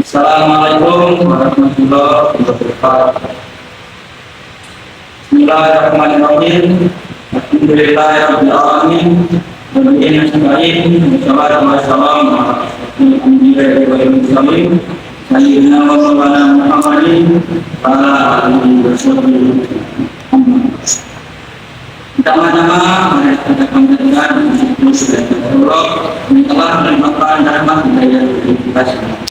Assalamualaikum warahmatullahi wabarakatuh. Bismillahirrahmanirrahim. Alhamdulillahirabbil alamin. Wabillahi nasta'in. Wassalamu ala asyrofil anbiya'i wal mursalin. Sayyidina wa maulana Muhammadin wa ala alihi washabbihi. Pertama-tama mari kita panjatkan puji Allah yang telah melimpahkan rahmat hidayah kita semua.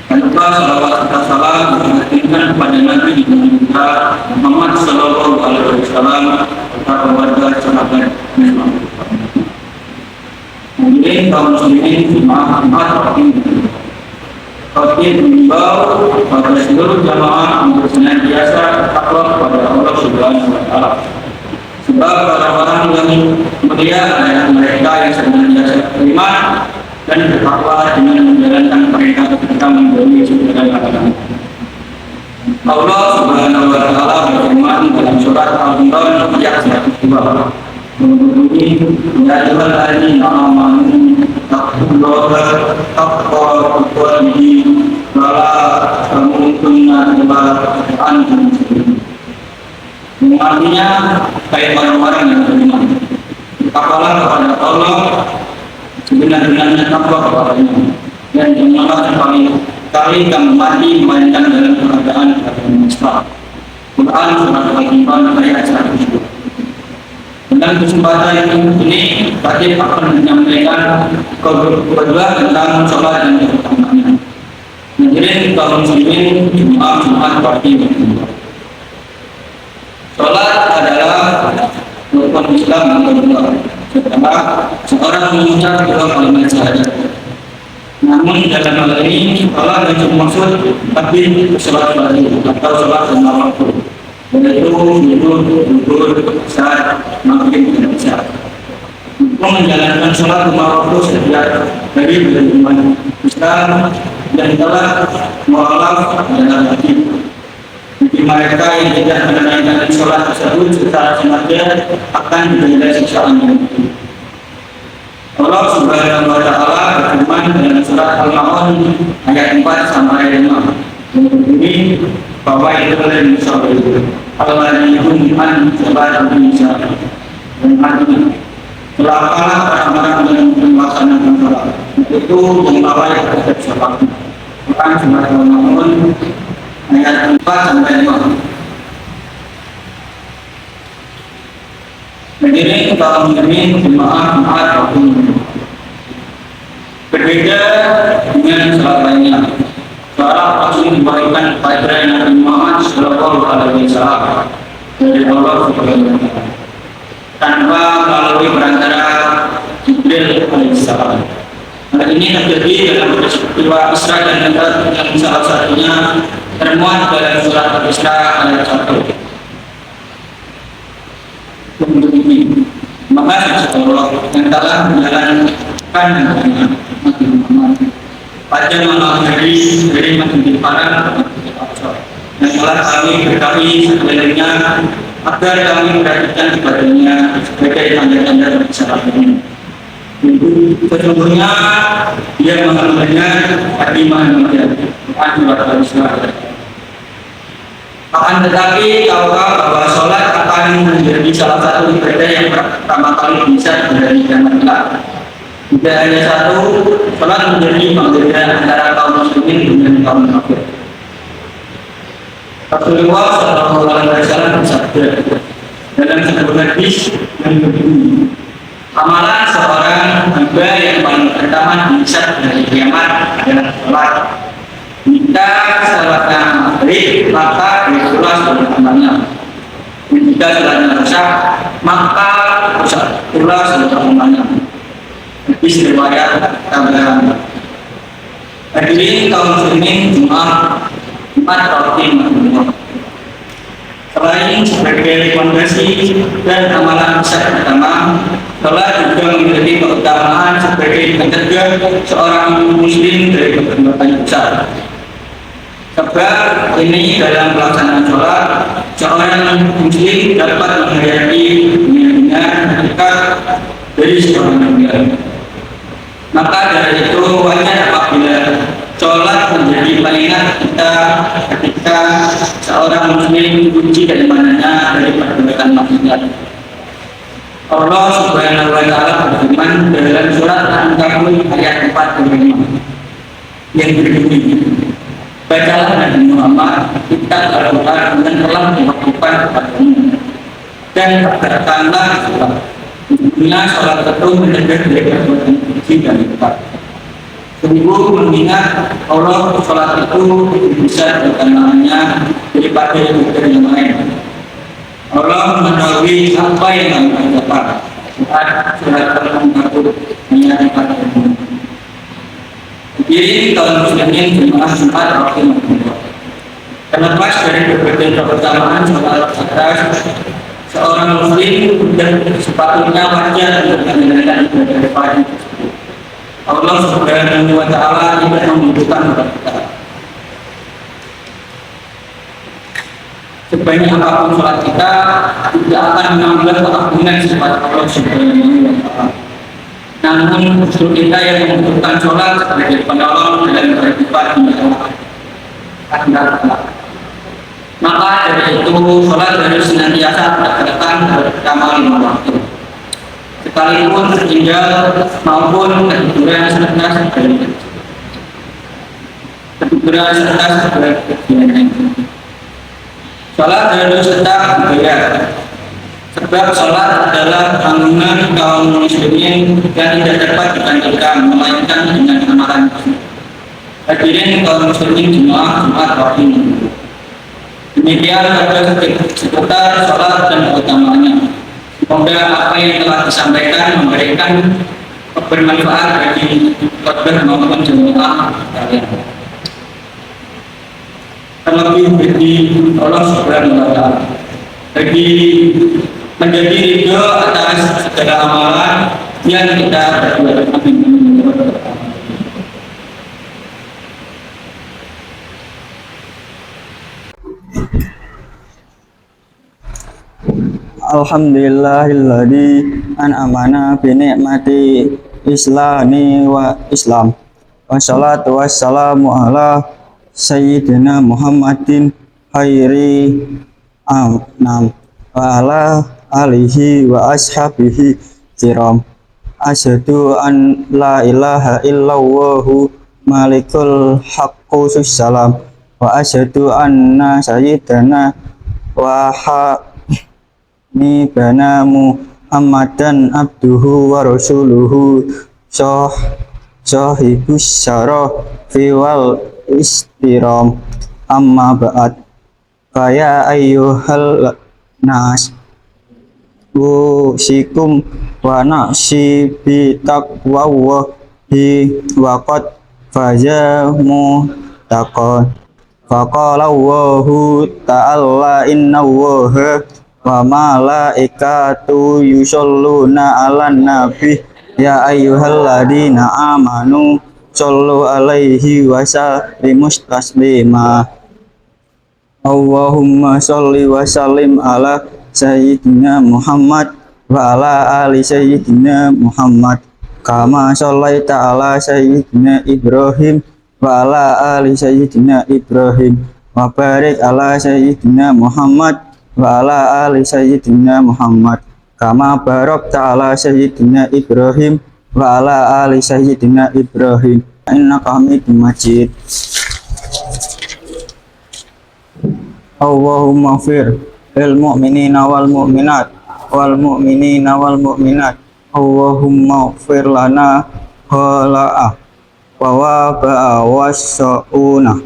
Dan juga salawat serta salam mengaturkan kepada Nabi kita Muhammad Sallallahu Alaihi Wasallam serta keluarga sahabat Nabi. Kemudian kaum muslimin jemaah Khotib mengimbau pada seluruh jamaah untuk senantiasa takwa kepada Allah Subhanahu Wa Taala. Sebab orang-orang yang mulia adalah mereka yang senantiasa beriman dan bertakwa dengan menjalankan mereka ketika menjauhi segala halangan. Allah Subhanahu Wa Taala berfirman dalam surat Al-Imran ayat 102. Bunyi, ya ayyuhalladzina amanu taqullaha haqqa tuqatih wa la tamutunna illa wa antum muslimun. Artinya, baik orang-orang yang beriman, takwalah kepada Allah sebenar-benarnya takwa kepadanya, dan janganlah sekali kamu mati melainkan dalam keadaan Islam. Quran surat Al-Imran ayat 102. Dalam kesempatan ini, Fatih akan menyampaikan kedua tentang sholat dan keutamaannya. Hadirin kaum muslimin jemaah Jumat Fatih. Sholat adalah rukun Islam yang kedua setelah seorang mengucap dua kalimat syahadat. Namun dalam hal ini sholat yang dimaksud tapi sholat wajib atau sholat lima waktu, yaitu zuhur, asar, maghrib dan isya. Untuk menjalankan sholat lima waktu setiap dari beriman Islam dan telah mualaf adalah wajib. Bagi mereka yang tidak menunaikan sholat tersebut secara sengaja akan diberi siksaannya. Allah Subhanahu Wa Taala berfirman dalam surat Al-Ma'un ayat 4 sampai 5. Ini bahwa itu oleh Musa Al-Madinun an sholat Indonesia dan artinya celakalah orang-orang yang melaksanakan sholat itu membawa terhadap sholat. Quran surat Al-Ma'un ayat 4 sampai 5. Begini kaum muslimin jemaah waktu berbeda dengan sholat lainnya. Sholat langsung diberikan kepada Nabi Muhammad Sallallahu Alaihi Wasallam dari Allah Subhanahu Wa Taala tanpa melalui perantara Jibril Alaihissalam. Hal ini terjadi dalam peristiwa Isra dan Mi'raj yang salah satunya termuat dalam surat Al-Isra ayat 1. Maka Allah yang telah menjalankan Nabi Muhammad pada malam hari dari Masjidil Haram yang telah kami berkahi sebelumnya agar kami perhatikan kepadanya sebagai tanda-tanda kebesarannya. Sesungguhnya dia mengambilnya dari manusia surat Al-Isra. Akan tetapi tahukah bahwa sholat akan menjadi salah satu ibadah yang pertama kali bisa diberikan Allah. Tidak hanya satu, sholat menjadi pembeda antara kaum muslimin dengan kaum kafir. Rasulullah Sallallahu Alaihi Wasallam bersabda dalam sebuah hadis yang berbunyi, amalan seorang hamba yang paling pertama di saat dari kiamat adalah sholat. Jika salatnya maghrib, maka itulah sholat amalnya. Jika salatnya rusak, maka rusak pula sholat amalnya. Hadis riwayat tambahan. Hadirin kaum muslimin jemaah Jumat Fatih. Selain sebagai fondasi dan amalan besar pertama, sholat juga memiliki keutamaan sebagai pencegah seorang muslim dari perbuatan besar. Sebab ini dalam pelaksanaan sholat, seorang muslim dapat menghayati benar-benar dekat dari seorang muslim. Maka dari itu wajar apabila sholat menjadi maksiat. Allah Subhanahu wa taala berfirman dalam surat Al-Ankabut ayat 4-5 yang berbunyi, bacalah Nabi Muhammad kitab Al-Quran yang telah diwakilkan kepadamu dan katakanlah bila sholat itu mencegah dari perbuatan keji dan lupa. Sungguh mengingat Allah sholat itu bisa berkenangannya daripada ibadah yang lain. Allah mengetahui apa yang kamu dapat saat surat Al-Ankabut ayat 4. Jadi kaum muslimin jemaah Jumat rahimahullah. Terlepas dari berbagai keutamaan sholat atas, seorang muslim dan sepatutnya wajar untuk menjalankan ibadah wajib tersebut. Allah Subhanahu wa taala tidak membutuhkan kita. Sebanyak apapun sholat kita tidak akan menambah keagungan sifat Allah Subhanahu wa taala. Namun justru kita yang membutuhkan sholat sebagai penolong dan berlipat maka dari itu sholat harus senantiasa tegakkan bersama 5 waktu, sekalipun tertinggal maupun ketiduran serta sebagai kegiatan. Sholat harus tetap dibayar, sebab sholat adalah tanggungan kaum muslimin yang tidak dapat digantikan melainkan dengan amalan. Hadirin kaum muslimin jemaah Jumat rahimahullah. Demikian pada seputar sholat dan keutamaannya. Semoga apa yang telah disampaikan memberikan bermanfaat bagi khotbah maupun jemaah kalian. Terlebih bagi Allah Subhanahu wa taala, bagi menjadi ridho atas segala amalan yang kita perbuat. Alhamdulillahilladzi an'amana bi ni'mati islami wa islam. Wassalatu wassalamu ala sayyidina Muhammadin khairi anam wa ala alihi wa ashabihi kiram. Asyhadu an la ilaha illallahu malikul haqqus salam wa asyhadu anna sayyidana wa nibana Muhammadan abduhu wa rasuluhu sahibus syaraf fi wal istiram. Amma ba'd, kaya ayyuhal nas usikum wa nafsi bi taqwallahi wa qad fazamu taqon. Faqala Allahu ta'ala inna Allaha wa malaikatu yusholluna 'alan nabi ya ayyuhalladzina amanu shollu 'alaihi wa sallimu taslima. Allahumma sholli wa sallim ala sayyidina Muhammad wa ala ali sayyidina Muhammad kama shollaita ala sayyidina Ibrahim wa ala ali sayyidina Ibrahim wa barik ala sayyidina Muhammad wa ala ali sayyidina Muhammad kama barakta ala sayyidina Ibrahim wa ala ali sayyidina Ibrahim innaka Hamidum Majid. Allahumma fir lil mu'minina wal mu'minat wal mu'minina wal mu'minat. Allahumma fir lana khala'ah wa waba'a wasya'una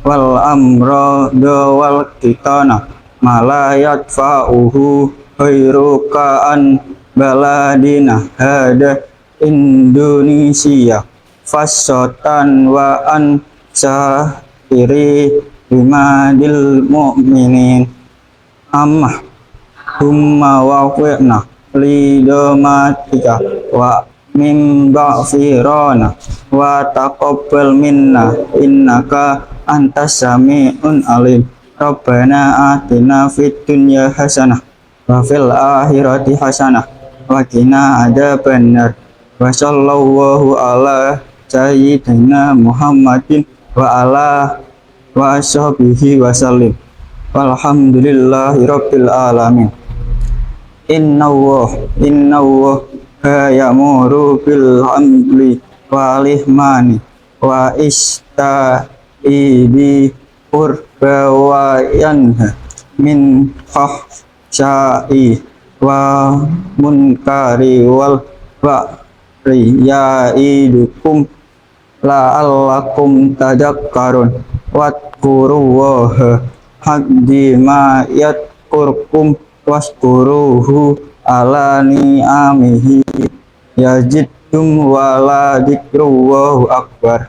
wal amrada wal kitana malayat fa'uhu khairuka an baladina hada Indonesia fasotan wa an sahiri bimadil mu'minin amma humma wafiqna lidomatika wa min ba'firana wa taqabbal minna innaka antas sami'un alim. Rabbana atina fid dunya hasanah wa fil akhirati hasanah wa qina adzabannar. Wa sallallahu ala sayyidina Muhammadin wa ala wa ashabihi wa sallim. Walhamdulillahi rabbil alamin. Innallah ya'muru bil adli wal ihsani wa ista'i qurba wa yanha min fahsya'i wa munkari wal baghi ya'idukum la'allakum tadhakkarun wadhkurullaha haqqa yadhkurkum waskuruhu ala ni'amihi yazidkum wa la dzikrullahi akbar.